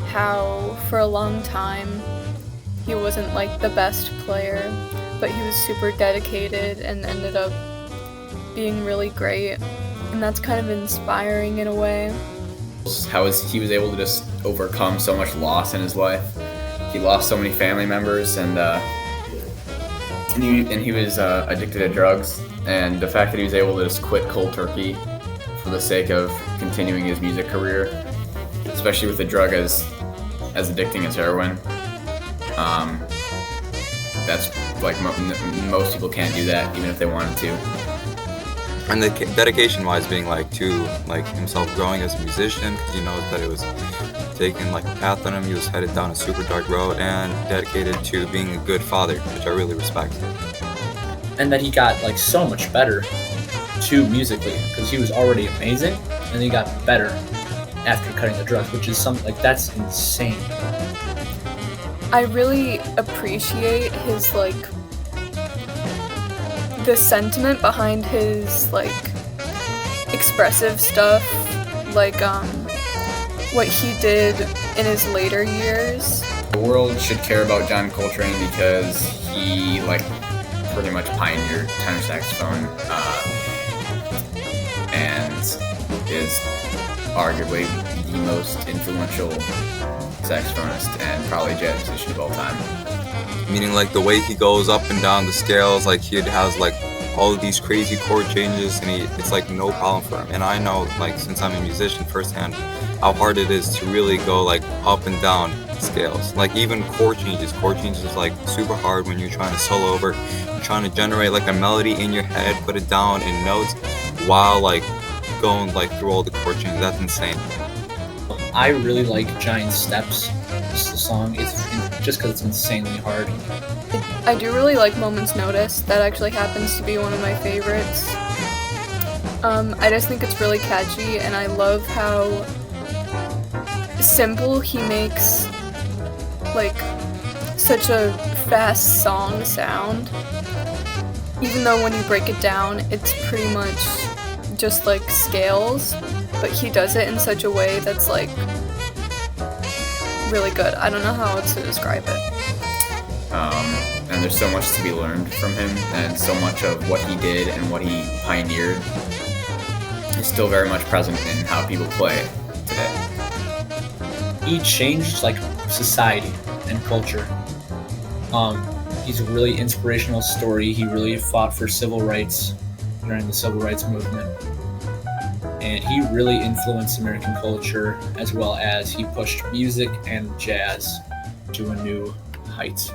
How for a long time he wasn't like the best player, but he was super dedicated and ended up being really great. And that's kind of inspiring in a way. He was able to just overcome so much loss in his life. He lost so many family members, and he was addicted to drugs. And the fact that he was able to just quit cold turkey for the sake of continuing his music career, especially with a drug as addicting as heroin, that's like most people can't do that even if they wanted to. And the dedication-wise being to himself growing as a musician, because he knows that it was taking like a path on him. He was headed down a super dark road, and dedicated to being a good father, which I really respect. And that he got like so much better too musically, because he was already amazing, and he got better after cutting the drugs, which is that's insane. I really appreciate his the sentiment behind his expressive stuff, what he did in his later years. The world should care about John Coltrane because he pretty much pioneered tenor saxophone, and is arguably the most influential saxophonist and probably jazz musician of all time. Meaning the way he goes up and down the scales, he has all of these crazy chord changes, and it's no problem for him. And I know since I'm a musician firsthand how hard it is to really go up and down scales. Even chord changes is super hard when you're trying to solo over. You're trying to generate a melody in your head, put it down in notes while going through all the chord changes. That's insane. I really like Giant Steps. It's the song. It's just because it's insanely hard. I do really like Moment's Notice. That actually happens to be one of my favorites. I just think it's really catchy, and I love how simple he makes such a fast song sound. Even though when you break it down, it's pretty much just scales, but he does it in such a way that's really good. I don't know how else to describe it. And there's so much to be learned from him, and so much of what he did and what he pioneered is still very much present in how people play today. He changed society and culture. He's a really inspirational story. He really fought for civil rights during the civil rights movement. And he really influenced American culture, as well as he pushed music and jazz to a new height.